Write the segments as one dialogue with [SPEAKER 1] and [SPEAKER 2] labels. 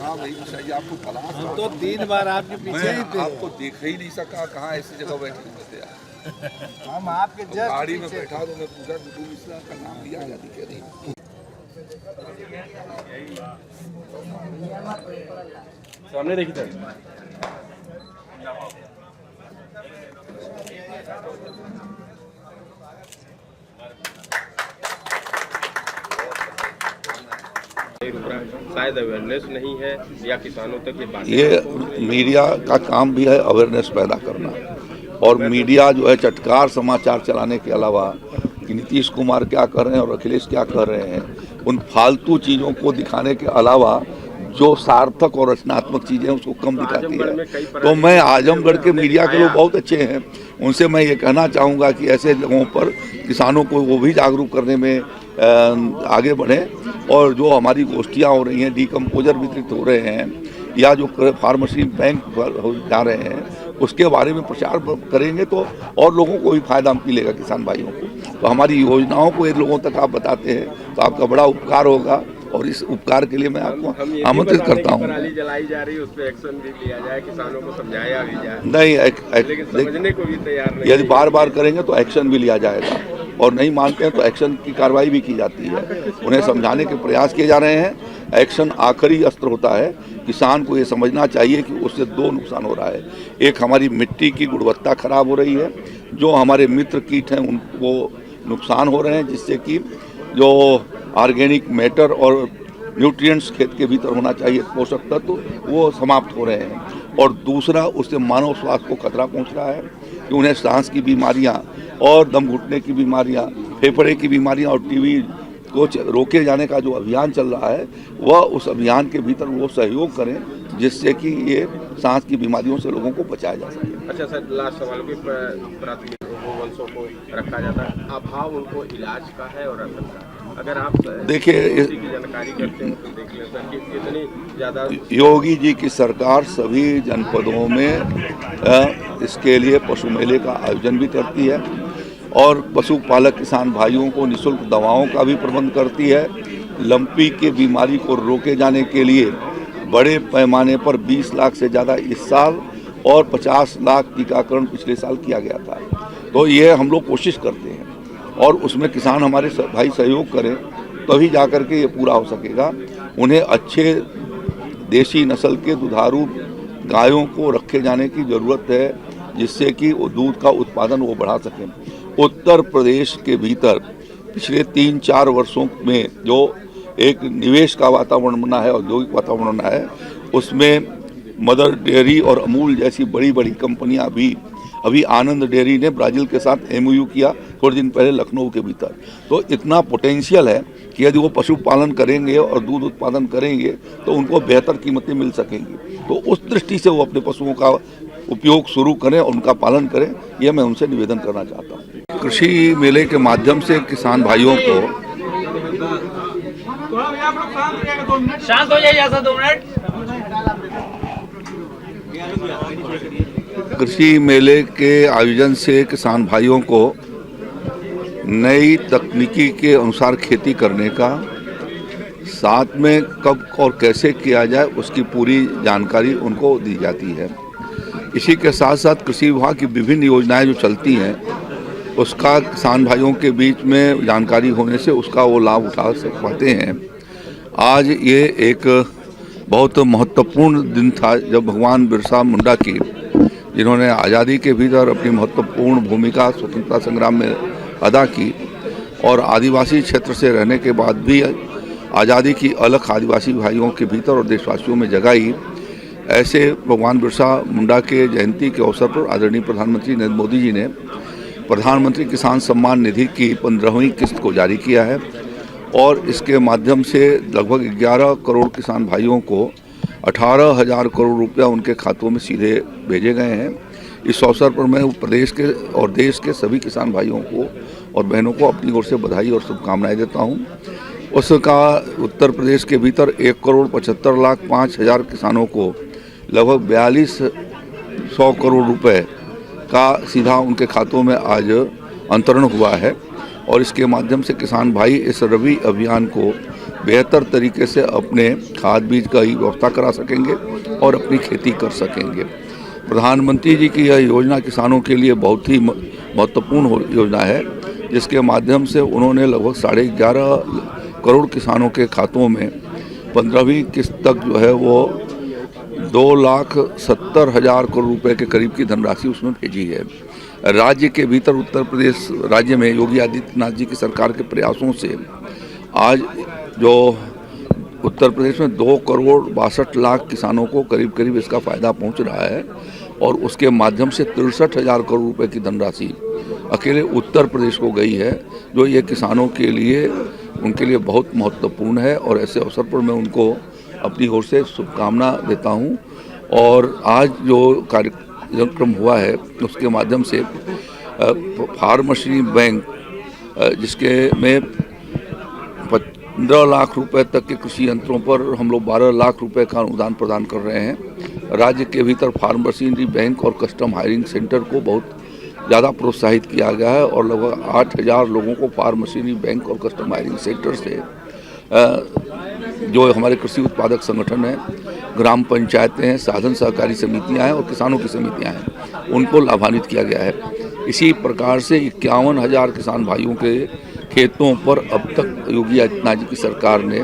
[SPEAKER 1] हाँ भाई सही, आपको तलाश
[SPEAKER 2] तो 3 बार आपके पीछे ही थे।
[SPEAKER 1] आपको देख ही नहीं सका, कहाँ ऐसी जगह बैठे हुए थे यार।
[SPEAKER 2] हम आपके जस्ट
[SPEAKER 1] गाड़ी में बैठा तो मैं पूछा गुड्डू मिश्रा का नाम लिया या नहीं, नहीं।
[SPEAKER 3] सामने देखी था। शायद अवेयरनेस नहीं है या किसानों तक ये बात,
[SPEAKER 1] ये मीडिया का काम भी है अवेयरनेस पैदा करना, और मीडिया जो है चटकार समाचार चलाने के अलावा कि नीतीश कुमार क्या कर रहे हैं और अखिलेश क्या कर रहे हैं, उन फालतू चीज़ों को दिखाने के अलावा जो सार्थक और रचनात्मक चीज़ें उसको कम दिखाती है। तो मैं आजमगढ़ के मीडिया के लोग बहुत अच्छे हैं, उनसे मैं ये कहना चाहूँगा कि ऐसे जगहों पर किसानों को वो भी जागरूक करने में आगे बढ़ें, और जो हमारी गोष्ठियाँ हो रही हैं, डीकम्पोजर वितरित हो रहे हैं या जो फार्मेसी बैंक जा रहे हैं, उसके बारे में प्रचार करेंगे तो और लोगों को भी फायदा मिलेगा, किसान भाइयों को। तो हमारी योजनाओं को इन लोगों तक आप बताते हैं तो आपका बड़ा उपकार होगा, और इस उपकार के लिए मैं आपको आमंत्रित करता हूँ।
[SPEAKER 3] पराली जलाई जा रही है, उस पर एक्शन भी लिया जाए, किसानों को समझाया भी जाए।
[SPEAKER 1] नहीं,
[SPEAKER 3] लेकिन समझने को भी तैयार नहीं।
[SPEAKER 1] यदि बार बार करेंगे तो एक्शन भी लिया जाएगा, और नहीं मानते हैं तो एक्शन की कार्रवाई भी की जाती है। उन्हें समझाने के प्रयास किए जा रहे हैं। एक्शन आखिरी अस्त्र होता है। किसान को ये समझना चाहिए कि उससे 2 नुकसान हो रहा है। एक, हमारी मिट्टी की गुणवत्ता खराब हो रही है, जो हमारे मित्र कीट हैं उनको नुकसान हो रहे हैं, जिससे कि जो ऑर्गेनिक मैटर और न्यूट्रिएंट्स खेत के भीतर होना चाहिए, पोषक तत्व, वो समाप्त हो रहे हैं। और दूसरा, उससे मानव स्वास्थ्य को खतरा पहुंच रहा है कि उन्हें सांस की बीमारियां और दम घुटने की बीमारियां, फेफड़े की बीमारियां और टीबी को रोके जाने का जो अभियान चल रहा है, वह उस अभियान के भीतर वो सहयोग करें जिससे कि ये सांस की बीमारियों से लोगों को बचाया जा सके।
[SPEAKER 3] अच्छा सर, लास्ट सवाल भी प्राथमिक वंशों को रखा जाता है, अभाव उनको इलाज का है और राशन का। अगर आप
[SPEAKER 1] देखिए,
[SPEAKER 3] इसी की जानकारी करते हैं तो देख लें सर कि इतनी ज़्यादा
[SPEAKER 1] योगी जी की सरकार सभी जनपदों में इसके लिए पशु मेले का आयोजन भी करती है, और पशुपालक किसान भाइयों को निःशुल्क दवाओं का भी प्रबंध करती है। लंपी के बीमारी को रोके जाने के लिए बड़े पैमाने पर 20 लाख से ज़्यादा इस साल और 50 लाख टीकाकरण पिछले साल किया गया था। तो ये हम लोग कोशिश करते हैं, और उसमें किसान हमारे भाई सहयोग करें तभी जा कर के ये पूरा हो सकेगा। उन्हें अच्छे देसी नस्ल के दुधारू गायों को रखे जाने की ज़रूरत है, जिससे कि वो दूध का उत्पादन वो बढ़ा सकें। उत्तर प्रदेश के भीतर पिछले 3-4 वर्षों में जो एक निवेश का वातावरण बना है, औद्योगिक वातावरण बना है, उसमें मदर डेयरी और अमूल जैसी बड़ी बड़ी कंपनियां भी, अभी आनंद डेयरी ने ब्राज़ील के साथ MOU किया थोड़े दिन पहले लखनऊ के भीतर। तो इतना पोटेंशियल है कि यदि वो पशुपालन करेंगे और दूध उत्पादन करेंगे तो उनको बेहतर कीमतें मिल सकेंगी। तो उस दृष्टि से वो अपने पशुओं का उपयोग शुरू करें और उनका पालन करें, यह मैं उनसे निवेदन करना चाहता हूँ। कृषि मेले के माध्यम से किसान भाइयों को
[SPEAKER 4] शांत हो जाइए, 2 मिनट।
[SPEAKER 1] कृषि मेले के आयोजन से किसान भाइयों को नई तकनीकी के अनुसार खेती करने का, साथ में कब और कैसे किया जाए उसकी पूरी जानकारी उनको दी जाती है। इसी के साथ साथ कृषि विभाग की विभिन्न योजनाएं जो चलती हैं, उसका किसान भाइयों के बीच में जानकारी होने से उसका वो लाभ उठा पाते हैं। आज ये एक बहुत महत्वपूर्ण दिन था जब भगवान बिरसा मुंडा की, जिन्होंने आज़ादी के भीतर अपनी महत्वपूर्ण भूमिका स्वतंत्रता संग्राम में अदा की, और आदिवासी क्षेत्र से रहने के बाद भी आज़ादी की अलग आदिवासी भाइयों के भीतर और देशवासियों में जगाई। ऐसे भगवान बिरसा मुंडा के जयंती के अवसर पर आदरणीय प्रधानमंत्री नरेंद्र मोदी जी ने प्रधानमंत्री किसान सम्मान निधि की 15वीं किस्त को जारी किया है, और इसके माध्यम से लगभग 11 करोड़ किसान भाइयों को 18,000 करोड़ रुपया उनके खातों में सीधे भेजे गए हैं। इस अवसर पर मैं प्रदेश के और देश के सभी किसान भाइयों को और बहनों को अपनी ओर से बधाई और शुभकामनाएं देता हूं। उसका उत्तर प्रदेश के भीतर 1,75,05,000 किसानों को लगभग 42 100 करोड़ रुपए का सीधा उनके खातों में आज अंतरण हुआ है और इसके माध्यम से किसान भाई इस रबी अभियान को बेहतर तरीके से अपने खाद बीज का ही व्यवस्था करा सकेंगे और अपनी खेती कर सकेंगे। प्रधानमंत्री जी की यह योजना किसानों के लिए बहुत ही महत्वपूर्ण योजना है, जिसके माध्यम से उन्होंने लगभग 11.5 करोड़ किसानों के खातों में 15वीं किस्त तक जो है वो 2,70,000 करोड़ रुपए के करीब की धनराशि उसमें भेजी है। राज्य के भीतर उत्तर प्रदेश राज्य में योगी आदित्यनाथ जी की सरकार के प्रयासों से आज जो उत्तर प्रदेश में 2,62,00,000 किसानों को करीब करीब इसका फ़ायदा पहुंच रहा है और उसके माध्यम से 63,000 करोड़ रुपए की धनराशि अकेले उत्तर प्रदेश को गई है, जो ये किसानों के लिए उनके लिए बहुत महत्वपूर्ण है और ऐसे अवसर पर मैं उनको अपनी ओर से शुभकामना देता हूं। और आज जो कार्यक्रम हुआ है उसके माध्यम से फार्म मशीनरी बैंक जिसके में 15 लाख रुपए तक के कृषि यंत्रों पर हम लोग 12 लाख रुपए का अनुदान प्रदान कर रहे हैं। राज्य के भीतर फार्म मशीनरी बैंक और कस्टम हायरिंग सेंटर को बहुत ज़्यादा प्रोत्साहित किया गया है और लगभग 8,000 लोगों को फार्म मशीनरी बैंक और कस्टम हायरिंग सेंटर से जो हमारे कृषि उत्पादक संगठन हैं, ग्राम पंचायतें हैं, साधन सहकारी समितियां हैं और किसानों की समितियां हैं, उनको लाभान्वित किया गया है। इसी प्रकार से 51,000 किसान भाइयों के खेतों पर अब तक योगी आदित्यनाथ जी की सरकार ने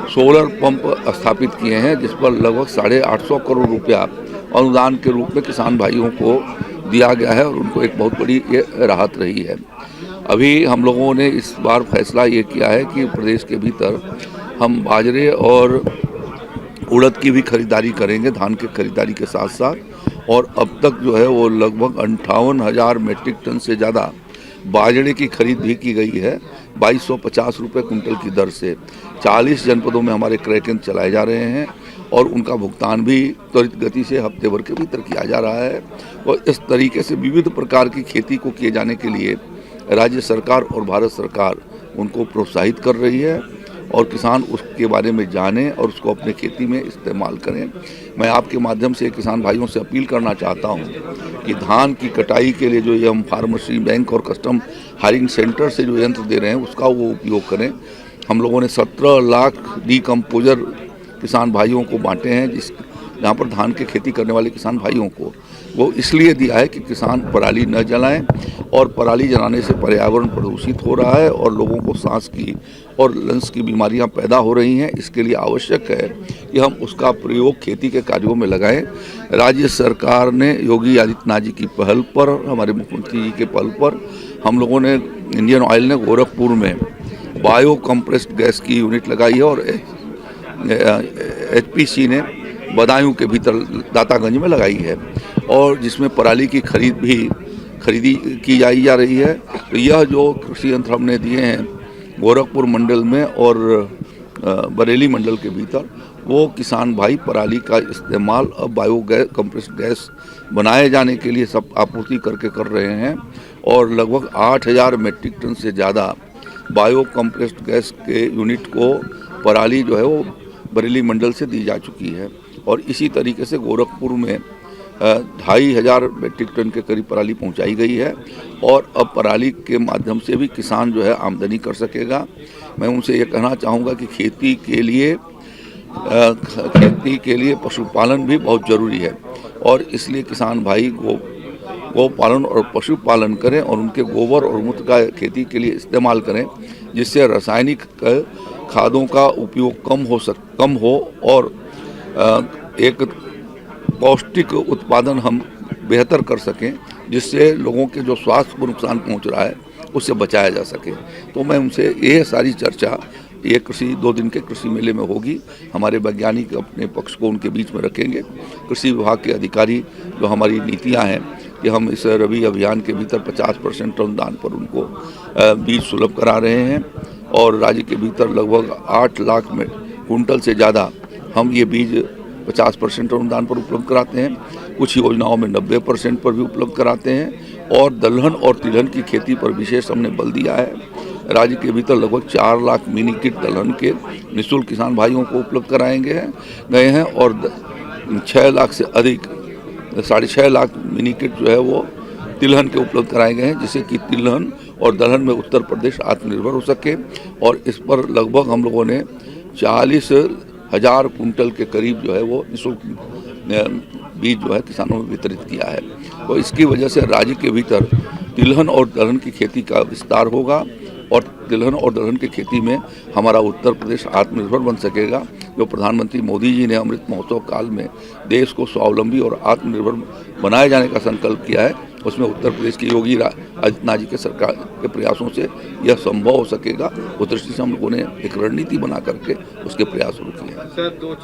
[SPEAKER 1] सोलर पंप स्थापित किए हैं, जिस पर लगभग 850 करोड़ रुपया अनुदान के रूप में किसान भाइयों को दिया गया है और उनको एक बहुत बड़ी ये राहत रही है। अभी हम लोगों ने इस बार फैसला ये किया है कि प्रदेश के भीतर हम बाजरे और उड़द की भी खरीदारी करेंगे, धान की खरीदारी के साथ साथ। और अब तक जो है वो लगभग 58,000 मेट्रिक टन से ज़्यादा बाजरे की खरीद भी की गई है 2250 रुपये कुंटल की दर से। 40 जनपदों में हमारे क्रय केंद्र चलाए जा रहे हैं और उनका भुगतान भी त्वरित गति से हफ्ते भर के भीतर किया जा रहा है। और इस तरीके से विविध प्रकार की खेती को किए जाने के लिए राज्य सरकार और भारत सरकार उनको प्रोत्साहित कर रही है और किसान उसके बारे में जाने और उसको अपने खेती में इस्तेमाल करें। मैं आपके माध्यम से किसान भाइयों से अपील करना चाहता हूं कि धान की कटाई के लिए जो ये हम फार्म मशीनरी बैंक और कस्टम हायरिंग सेंटर से जो यंत्र दे रहे हैं उसका वो उपयोग करें। हम लोगों ने 17 लाख डीकम्पोजर किसान भाइयों को बांटे हैं, जहाँ पर धान की खेती करने वाले किसान भाइयों को वो इसलिए दिया है कि किसान पराली न जलाएं और पराली जलाने से पर्यावरण प्रदूषित हो रहा है और लोगों को सांस की और लंग्स की बीमारियां पैदा हो रही हैं। इसके लिए आवश्यक है कि हम उसका प्रयोग खेती के कार्यों में लगाएं। राज्य सरकार ने योगी आदित्यनाथ जी की पहल पर, हमारे मुख्यमंत्री जी के पहल पर हम लोगों ने, इंडियन ऑयल ने गोरखपुर में बायो कंप्रेस्ड गैस की यूनिट लगाई है और HPC ने बदायूं के भीतर दातागंज में लगाई है और जिसमें पराली की खरीदी की जा रही है। तो यह जो कृषि यंत्र हमने दिए हैं गोरखपुर मंडल में और बरेली मंडल के भीतर, वो किसान भाई पराली का इस्तेमाल अब बायो कंप्रेस्ड गैस बनाए जाने के लिए सब आपूर्ति करके कर रहे हैं और लगभग 8,000 मेट्रिक टन से ज़्यादा बायो कंप्रेस्ड गैस के यूनिट को पराली जो है वो बरेली मंडल से दी जा चुकी है। और इसी तरीके से गोरखपुर में 2,500 मेट्रिक टन के करीब पराली पहुंचाई गई है और अब पराली के माध्यम से भी किसान जो है आमदनी कर सकेगा। मैं उनसे ये कहना चाहूँगा कि खेती के लिए पशुपालन भी बहुत ज़रूरी है और इसलिए किसान भाई गौ पालन और पशुपालन करें और उनके गोबर और मूत्र का खेती के लिए इस्तेमाल करें, जिससे रासायनिक खादों का उपयोग कम हो और एक पौष्टिक उत्पादन हम बेहतर कर सकें, जिससे लोगों के जो स्वास्थ्य को नुकसान पहुंच रहा है उससे बचाया जा सके। तो मैं उनसे ये सारी चर्चा ये 2 दिन के कृषि मेले में होगी। हमारे वैज्ञानिक अपने पक्ष को उनके बीच में रखेंगे। कृषि विभाग के अधिकारी जो हमारी नीतियां हैं कि हम इस रबी अभियान के भीतर 50% अनुदान पर उनको बीज सुलभ करा रहे हैं और राज्य के भीतर लगभग 8 लाख कुंटल से ज़्यादा हम ये बीज 50% अनुदान पर उपलब्ध कराते हैं। कुछ योजनाओं में 90% पर भी उपलब्ध कराते हैं और दलहन और तिलहन की खेती पर विशेष हमने बल दिया है। राज्य के भीतर लगभग 4 लाख मिनी किट दलहन के निःशुल्क किसान भाइयों को उपलब्ध कराएंगे गए हैं और 6 लाख से अधिक 6.5 लाख मिनी किट जो है वो तिलहन के उपलब्ध कराए गए हैं, जिससे कि तिलहन और दलहन में उत्तर प्रदेश आत्मनिर्भर हो सके। और इस पर लगभग हम लोगों ने 40,000 कुंटल के करीब जो है वो निःशुल्क बीज जो है किसानों में वितरित किया है। तो इसकी वजह से राज्य के भीतर तिलहन और दलहन की खेती का विस्तार होगा और तिलहन और दलहन की खेती में हमारा उत्तर प्रदेश आत्मनिर्भर बन सकेगा। जो प्रधानमंत्री मोदी जी ने अमृत महोत्सव काल में देश को स्वावलंबी और आत्मनिर्भर बनाए जाने का संकल्प किया है, उसमें उत्तर प्रदेश की योगी आदित्यनाथ जी के सरकार के प्रयासों से यह संभव हो सकेगा। उस दृष्टि से हम लोगों ने एक रणनीति बना करके उसके प्रयास शुरू किए हैं।
[SPEAKER 3] सर, 2